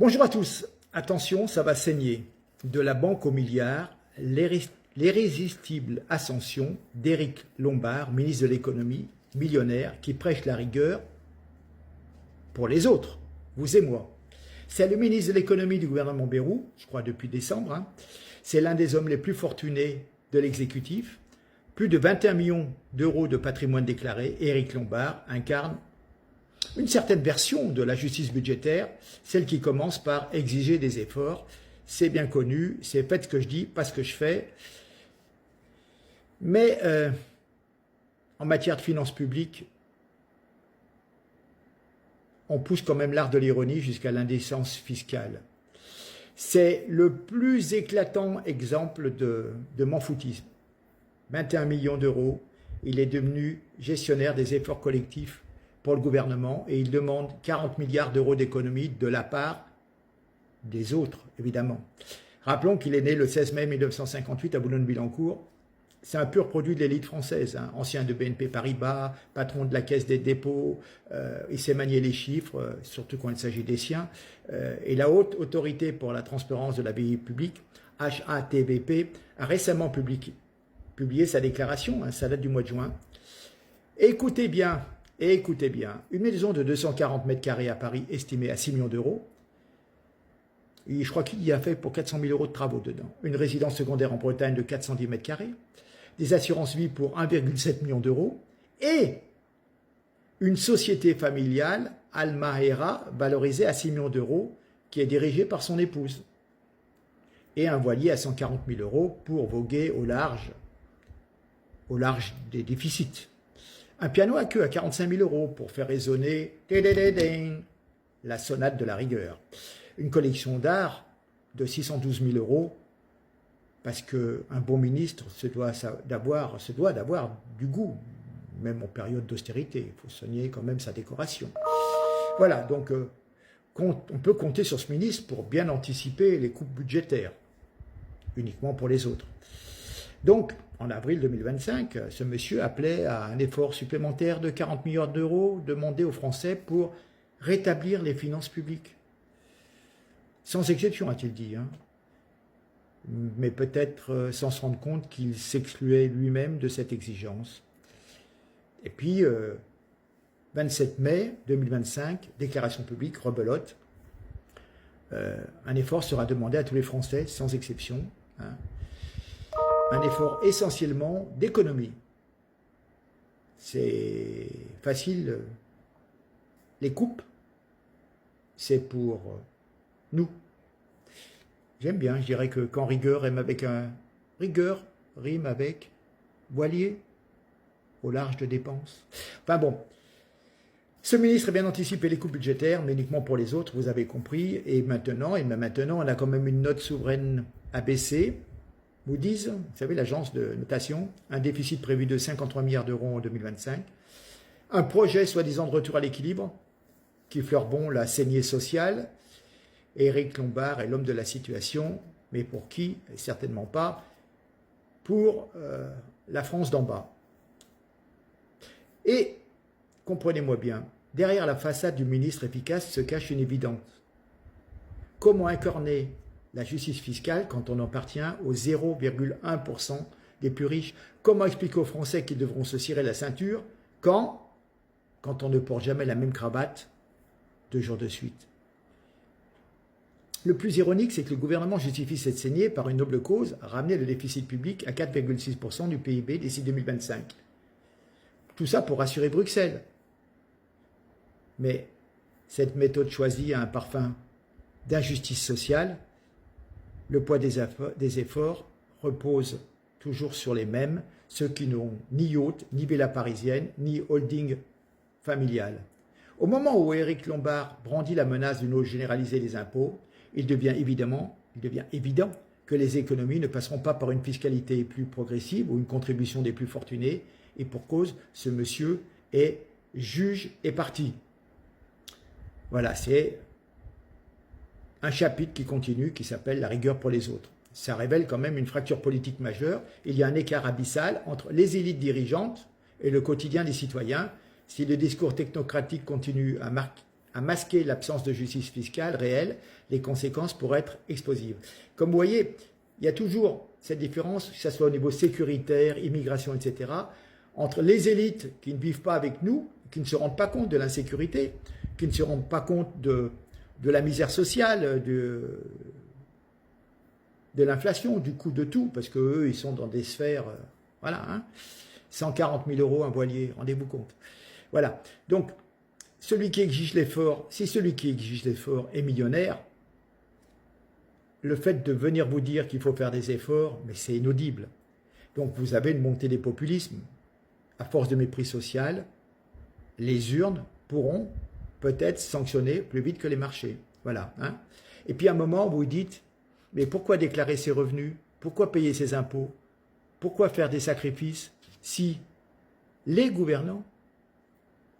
Bonjour à tous, attention, ça va saigner. De la banque au milliard, l'irrésistible ascension d'Éric Lombard, ministre de l'économie, millionnaire, qui prêche la rigueur pour les autres, vous et moi. C'est le ministre de l'économie du gouvernement Bayrou, je crois depuis décembre. C'est l'un des hommes les plus fortunés de l'exécutif. Plus de 21 millions d'euros de patrimoine déclaré. Éric Lombard incarne une certaine version de la justice budgétaire, celle qui commence par exiger des efforts. C'est bien connu, c'est faites ce que je dis, pas ce que je fais. Mais en matière de finances publiques, on pousse quand même l'art de l'ironie jusqu'à l'indécence fiscale. C'est le plus éclatant exemple de m'en-foutisme. 21 millions d'euros, il est devenu gestionnaire des efforts collectifs pour le gouvernement et il demande 40 milliards d'euros d'économies de la part des autres, évidemment. Rappelons qu'il est né le 16 mai 1958 à Boulogne-Billancourt. C'est un pur produit de l'élite française, ancien de BNP Paribas, patron de la Caisse des dépôts, il sait manier les chiffres, surtout quand il s'agit des siens. Et la Haute Autorité pour la Transparence de la Vie Publique, HATVP, a récemment publié sa déclaration, ça date du mois de juin. Écoutez bien, une maison de 240 mètres carrés à Paris estimée à 6 millions d'euros, je crois qu'il y a fait pour 400 000 euros de travaux dedans. Une résidence secondaire en Bretagne de 410 mètres carrés, des assurances vie pour 1,7 million d'euros et une société familiale, Almahera, valorisée à 6 millions d'euros, qui est dirigée par son épouse. Et un voilier à 140 000 euros pour voguer au large des déficits. Un piano à queue à 45 000 euros pour faire résonner la sonate de la rigueur. Une collection d'art de 612 000 euros, parce qu'un bon ministre se doit d'avoir du goût, même en période d'austérité. Il faut soigner quand même sa décoration. Voilà, donc on peut compter sur ce ministre pour bien anticiper les coupes budgétaires, uniquement pour les autres. Donc, en avril 2025, ce monsieur appelait à un effort supplémentaire de 40 milliards d'euros demandé aux Français pour rétablir les finances publiques. Sans exception, a-t-il dit, mais peut-être sans se rendre compte qu'il s'excluait lui-même de cette exigence. Et puis, 27 mai 2025, déclaration publique, rebelote. Un effort sera demandé à tous les Français, sans exception. Un effort essentiellement d'économie. C'est facile. Les coupes, c'est pour nous. J'aime bien, je dirais que quand rigueur rime avec voilier au large de dépenses. Enfin bon, ce ministre a bien anticipé les coupes budgétaires, mais uniquement pour les autres, vous avez compris. Et maintenant, on a quand même une note souveraine abaissée. Moody's, vous savez, l'agence de notation, un déficit prévu de 53 milliards d'euros en 2025, un projet soi-disant de retour à l'équilibre qui fleure bon la saignée sociale. Éric Lombard est l'homme de la situation, mais pour qui? Certainement pas pour la France d'en bas. Et, comprenez-moi bien, derrière la façade du ministre efficace se cache une évidence. Comment incarner la justice fiscale quand on appartient aux 0,1% des plus riches? Comment expliquer aux Français qu'ils devront se cirer la ceinture quand on ne porte jamais la même cravate 2 jours de suite? Le plus ironique, c'est que le gouvernement justifie cette saignée par une noble cause, ramener le déficit public à 4,6% du PIB d'ici 2025. Tout ça pour rassurer Bruxelles. Mais cette méthode choisie a un parfum d'injustice sociale. Le poids des efforts repose toujours sur les mêmes, ceux qui n'ont ni yacht, ni villa parisienne, ni holding familial. Au moment où Éric Lombard brandit la menace d'une hausse généralisée des impôts, il devient évident que les économies ne passeront pas par une fiscalité plus progressive ou une contribution des plus fortunés, et pour cause, ce monsieur est juge et parti. Voilà, c'est un chapitre qui continue, qui s'appelle « La rigueur pour les autres ». Ça révèle quand même une fracture politique majeure. Il y a un écart abyssal entre les élites dirigeantes et le quotidien des citoyens. Si le discours technocratique continue à masquer l'absence de justice fiscale réelle, les conséquences pourraient être explosives. Comme vous voyez, il y a toujours cette différence, que ce soit au niveau sécuritaire, immigration, etc., entre les élites qui ne vivent pas avec nous, qui ne se rendent pas compte de l'insécurité, qui ne se rendent pas compte de la misère sociale, de l'inflation, du coût de tout, parce qu'eux, ils sont dans des sphères, voilà, hein, 140 000 € un voilier, rendez-vous compte. Voilà, donc, celui qui exige l'effort, si celui qui exige l'effort est millionnaire, le fait de venir vous dire qu'il faut faire des efforts, mais c'est inaudible. Donc vous avez une montée des populismes. À force de mépris social, les urnes pourront peut-être sanctionner plus vite que les marchés. Voilà. Hein. Et puis à un moment, vous vous dites, mais pourquoi déclarer ses revenus? Pourquoi payer ses impôts? Pourquoi faire des sacrifices si les gouvernants,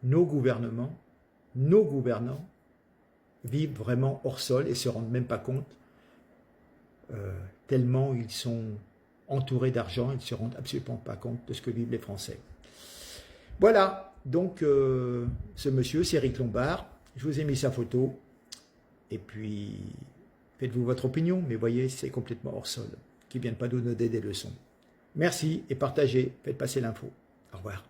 nos gouvernements, nos gouvernants vivent vraiment hors sol et ne se rendent même pas compte tellement ils sont entourés d'argent, ils ne se rendent absolument pas compte de ce que vivent les Français. Voilà, donc ce monsieur, c'est Eric Lombard, je vous ai mis sa photo, et puis faites-vous votre opinion, mais voyez, c'est complètement hors sol, qui ne viennent pas nous donner des leçons. Merci et partagez, faites passer l'info. Au revoir.